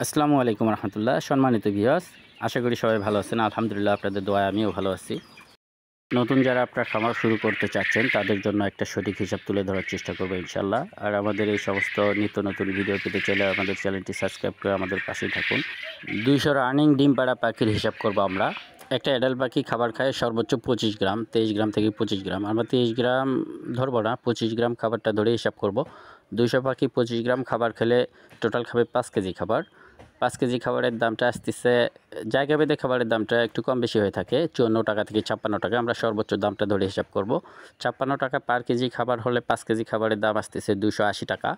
আসসালামু আলাইকুম রহমতুল্লাহ। সম্মানিত ভিউয়ার্স, আশা করি সবাই ভালো আছেন। আলহামদুলিল্লাহ, আপনাদের দোয়ায় আমিও ভালো আছি। নতুন যারা আপনার খামার শুরু করতে চাচ্ছেন তাদের জন্য একটা সঠিক হিসাব তুলে ধরার চেষ্টা করবো ইনশাল্লাহ। আর আমাদের এই সমস্ত নিত্য নতুন ভিডিও পেতে চাইলে আমাদের চ্যানেলটি সাবস্ক্রাইব করে আমাদের পাশেই থাকুন। 200 রানিং ডিম পাড়া পাখির হিসাব করব আমরা। একটা অ্যাডাল্ট পাখি খাবার খায় সর্বোচ্চ 25 গ্রাম, 23 গ্রাম থেকে 25 গ্রাম। আমরা 23 গ্রাম ধরবো না, 25 গ্রাম খাবারটা ধরে হিসাব করব। 200 পাখি 25 গ্রাম খাবার খেলে টোটাল খাবে 5 কেজি খাবার। 5 কেজি খাবারের দামটা আসতেছে, জায়গা ভেদে খাবারের দামটা একটু কম বেশি হয়ে থাকে, 54 টাকা থেকে 56 টাকা। আমরা সর্বোচ্চ দামটা ধরে হিসাব করব। 56 টাকা পার কেজি খাবার হলে 5 কেজি খাবারের দাম আসতেছে 280 টাকা।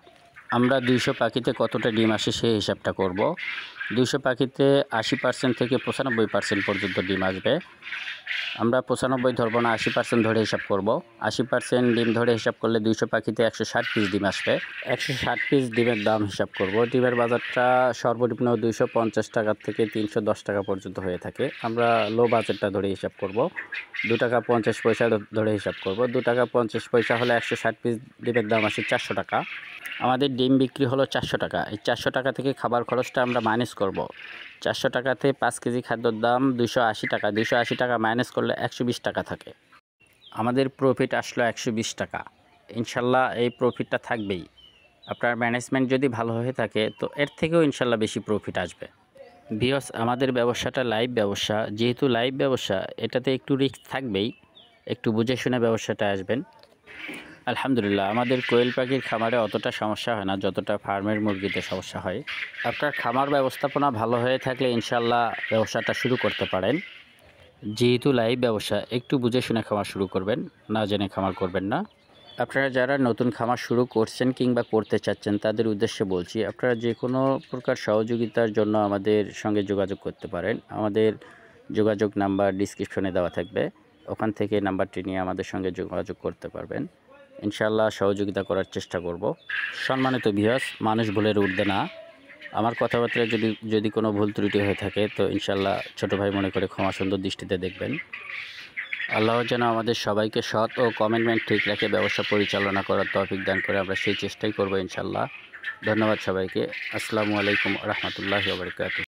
আমরা 200 পাখিতে কতটা ডিম আসে সেই হিসাবটা করব। 200 পাখিতে 80% থেকে 95% পর্যন্ত ডিম আসবে। আমরা 95 ধরবো না, 80% ধরে হিসাব করব। 80% ডিম ধরে হিসাব করলে 200 পাখিতে 160 পিস ডিম আসবে। 160 পিস ডিমের দাম হিসাব করব। ডিমের বাজারটা সর্বনিম্ন 250 টাকা থেকে 310 টাকা পর্যন্ত হয়ে থাকে। আমরা লো বাজেটটা ধরে হিসাব করব। 2 টাকা 50 পয়সা ধরে হিসাব করব। 2 টাকা 50 পয়সা হলে 160 পিস ডিমের দাম আসে 400 টাকা। আমাদের ডিম বিক্রি হলো 400 টাকা। এই 400 টাকা থেকে খাবার খরচটা আমরা মাইনাস করব। 400 টাকাতে 5 কেজি খাদ্যর দাম 280 টাকা। 280 টাকা মাইনাস করলে 120 টাকা থাকে। আমাদের প্রফিট আসলো 120 টাকা। ইনশাল্লাহ এই প্রফিটটা থাকবেই। আপনার ম্যানেজমেন্ট যদি ভালো হয়ে থাকে তো এর থেকেও ইনশাল্লাহ বেশি প্রফিট আসবে। ভিউয়ার্স, আমাদের ব্যবসাটা লাইভ ব্যবসা, যেহেতু লাইভ ব্যবসা এটাতে একটু রিস্ক থাকবেই। একটু বুঝে শুনে ব্যবসাটা আসবেন। আলহামদুলিল্লাহ, আমাদের কোয়েল পাখির খামারে অতটা সমস্যা হয় না যতটা ফার্মের মুরগিতে সমস্যা হয়। আপনার খামার ব্যবস্থাপনা ভালো হয়ে থাকলে ইনশাল্লাহ ব্যবসাটা শুরু করতে পারেন। যেহেতু লাইভ ব্যবসা, একটু বুঝে শুনে খামার শুরু করবেন, না জেনে খামার করবেন না। আপনারা যারা নতুন খামার শুরু করছেন কিংবা করতে চাচ্ছেন তাদের উদ্দেশ্যে বলছি, আপনারা যে কোনো প্রকার সহযোগিতার জন্য আমাদের সঙ্গে যোগাযোগ করতে পারেন। আমাদের যোগাযোগ নাম্বার ডিসক্রিপশনে দেওয়া থাকবে, ওখান থেকে নাম্বারটি নিয়ে আমাদের সঙ্গে যোগাযোগ করতে পারবেন। ইনশাল্লাহ সহযোগিতা করার চেষ্টা করব। সম্মানিত ভিউয়ার্স, মানুষ ভুলের ঊর্ধ্বে না। আমার কথাবার্তায় যদি কোনো ভুল ত্রুটি হয়ে থাকে তো ইনশাল্লাহ ছোটো ভাই মনে করে ক্ষমা সুন্দর দৃষ্টিতে দেখবেন। আল্লাহ যেন আমাদের সবাইকে সৎ ও কমিটমেন্ট ঠিক রেখে ব্যবসা পরিচালনা করার তৌফিক দান করে। আমরা সেই চেষ্টাই করব ইনশাল্লাহ। ধন্যবাদ সবাইকে। আসসালামু আলাইকুম রহমতুল্লাহি ওয়া বারাকাতুহু।